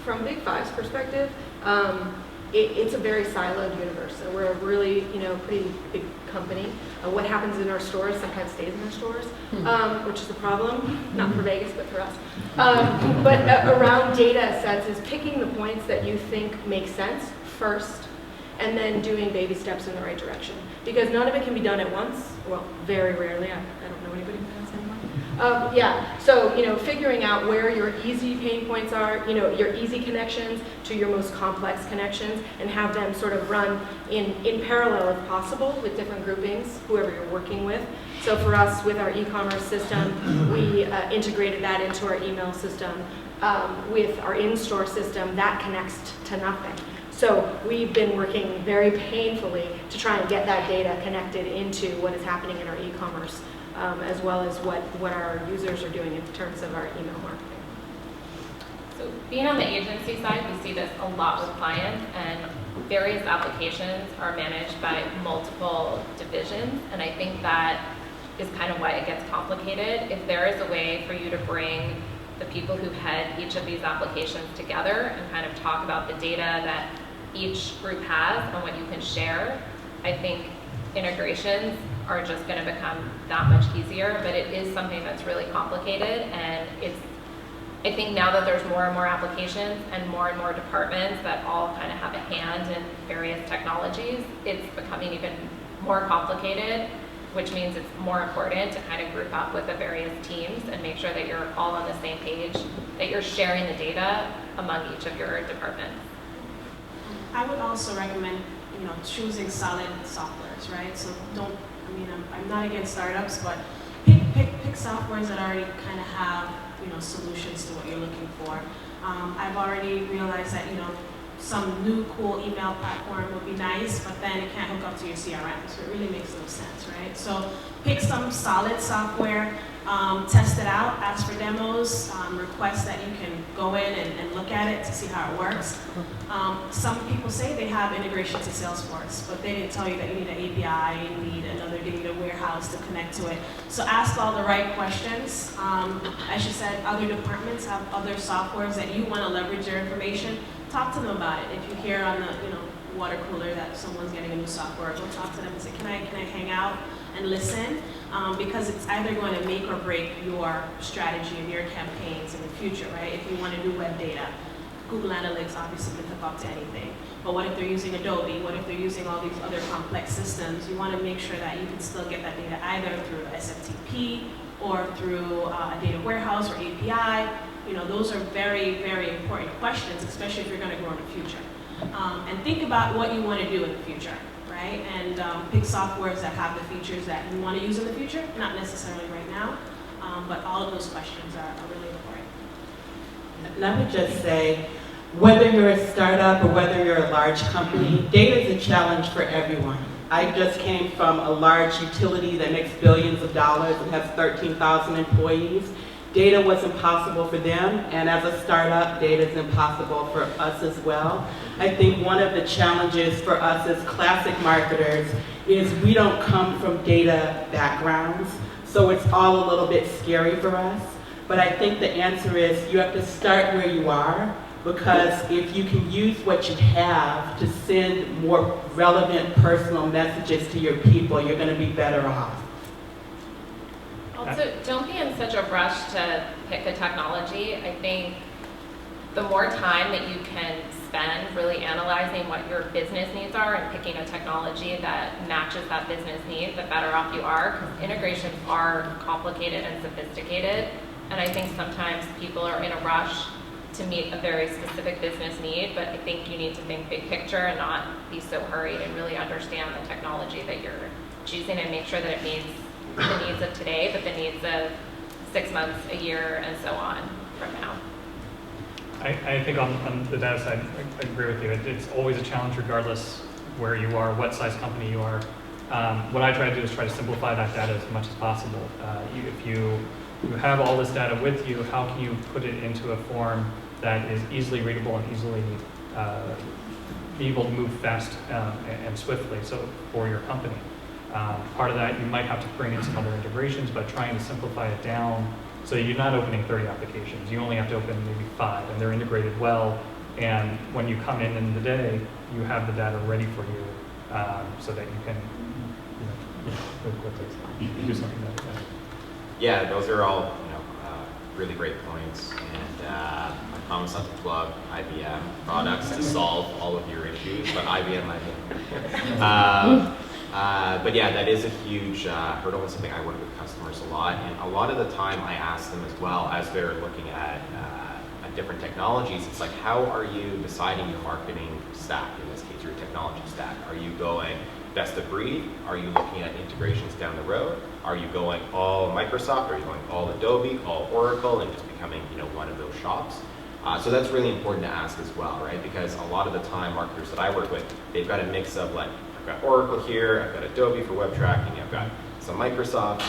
from Big Five's perspective, it's a very siloed universe. So we're a really, pretty big company. What happens in our stores sometimes stays in our stores, which is a problem, not for Vegas, but for us. But around data sets is picking the points that you think make sense first, and then doing baby steps in the right direction. Because none of it can be done at once. Well, very rarely. I don't know anybody who does anymore. So, figuring out where your easy pain points are, your easy connections to your most complex connections, and have them sort of run in parallel if possible with different groupings, whoever you're working with. So for us, with our e-commerce system, we integrated that into our email system. With our in-store system, that connects to nothing. So we've been working very painfully to try and get that data connected into what is happening in our e-commerce, as well as what our users are doing in terms of our email marketing. So being on the agency side, we see this a lot with clients, and various applications are managed by multiple divisions, and I think that is kind of why it gets complicated. If there is a way for you to bring the people who head each of these applications together and kind of talk about the data that each group has and what you can share, I think integrations are just going to become that much easier, but it is something that's really complicated, and I think now that there's more and more applications and more departments that all kind of have a hand in various technologies, it's becoming even more complicated, which means it's more important to kind of group up with the various teams and make sure that you're all on the same page, that you're sharing the data among each of your departments. I would also recommend, choosing solid softwares, right? So I'm not against startups, but pick softwares that already kind of have, solutions to what you're looking for. I've already realized that, some new cool email platform would be nice, but then it can't hook up to your CRM, so it really makes no sense, right? So pick some solid software, test it out, ask for demos, request that you can go in and look at it to see how it works. Some people say they have integration to Salesforce, but they didn't tell you that you need an API, you need another data warehouse to connect to it. So ask all the right questions. As you said, other departments have other softwares that you want to leverage their information. Talk to them about it. If you hear on the water cooler that someone's getting a new software, go talk to them and say, can I hang out and listen? Because it's either going to make or break your strategy and your campaigns in the future, right? If you want to do web data, Google Analytics obviously can hook up to anything. But what if they're using Adobe? What if they're using all these other complex systems? You want to make sure that you can still get that data either through SFTP or through a data warehouse or API. Those are very, very important questions, especially if you're going to grow in the future. And think about what you want to do in the future, right? And pick softwares that have the features that you want to use in the future, not necessarily right now, but all of those questions are really important. And I would just say, whether you're a startup or whether you're a large company, data is a challenge for everyone. I just came from a large utility that makes billions of dollars and has 13,000 employees. Data was impossible for them, and as a startup, data is impossible for us as well. I think one of the challenges for us as classic marketers is we don't come from data backgrounds, so it's all a little bit scary for us. But I think the answer is you have to start where you are, because if you can use what you have to send more relevant personal messages to your people, you're going to be better off. Also, don't be in such a rush to pick a technology. I think the more time that you can spend really analyzing what your business needs are and picking a technology that matches that business need, the better off you are, because integrations are complicated and sophisticated. And I think sometimes people are in a rush to meet a very specific business need, but I think you need to think big picture and not be so hurried and really understand the technology that you're choosing and make sure that it meets the needs of today, but the needs of 6 months, a year, and so on from now. I think on the data side, I agree with you. It's always a challenge regardless where you are, what size company you are. What I try to do is try to simplify that data as much as possible. If you have all this data with you, how can you put it into a form that is easily readable and easily be able to move fast and swiftly for your company? Part of that, you might have to bring in some other integrations, but trying to simplify it down so you're not opening 30 applications. You only have to open maybe 5, and they're integrated well And when you come in the day, you have the data ready for you, so that you can, move quickly, do something that. Yeah, those are all really great points, and I promise not to plug IBM products to solve all of your issues, but IBM. But yeah, that is a huge hurdle and something I work with customers a lot, and a lot of the time I ask them as well as they're looking at different technologies. It's like, how are you deciding your marketing stack? In this case, your technology stack. Are you going best of breed? Are you looking at integrations down the road? Are you going all Microsoft? Are you going all Adobe, all Oracle, and just becoming one of those shops? So that's really important to ask as well, right? Because a lot of the time, marketers that I work with, they've got a mix of like, I've got Oracle here, I've got Adobe for web tracking, I've got some Microsoft,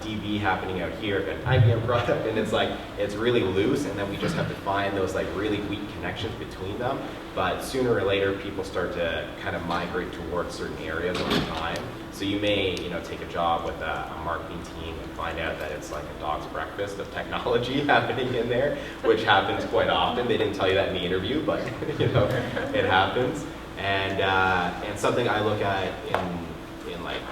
DB happening out here, I've got an IBM product, and it's like, it's really loose, and then we just have to find those like really weak connections between them. But sooner or later, people start to kind of migrate towards certain areas over time. So you may, take a job with a marketing team and find out that it's like a dog's breakfast of technology happening in there, which happens quite often. They didn't tell you that in the interview, but it happens. And something I look at in like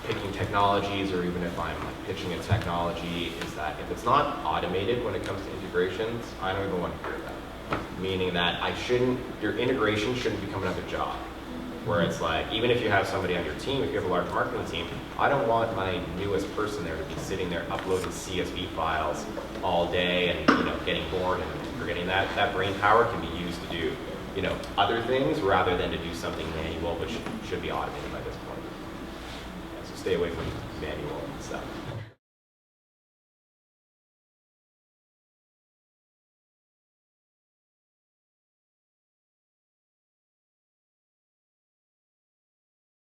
picking technologies, or even if I'm like pitching a technology, is that if it's not automated when it comes to integrations, I don't even want to hear that. Meaning that your integration shouldn't become another job. Where it's like, even if you have somebody on your team, if you have a large marketing team, I don't want my newest person there to be sitting there uploading CSV files all day and getting bored and forgetting that. That brain power can be used to do other things rather than to do something manual, which should be automated by this point. Yeah, so stay away from manual stuff.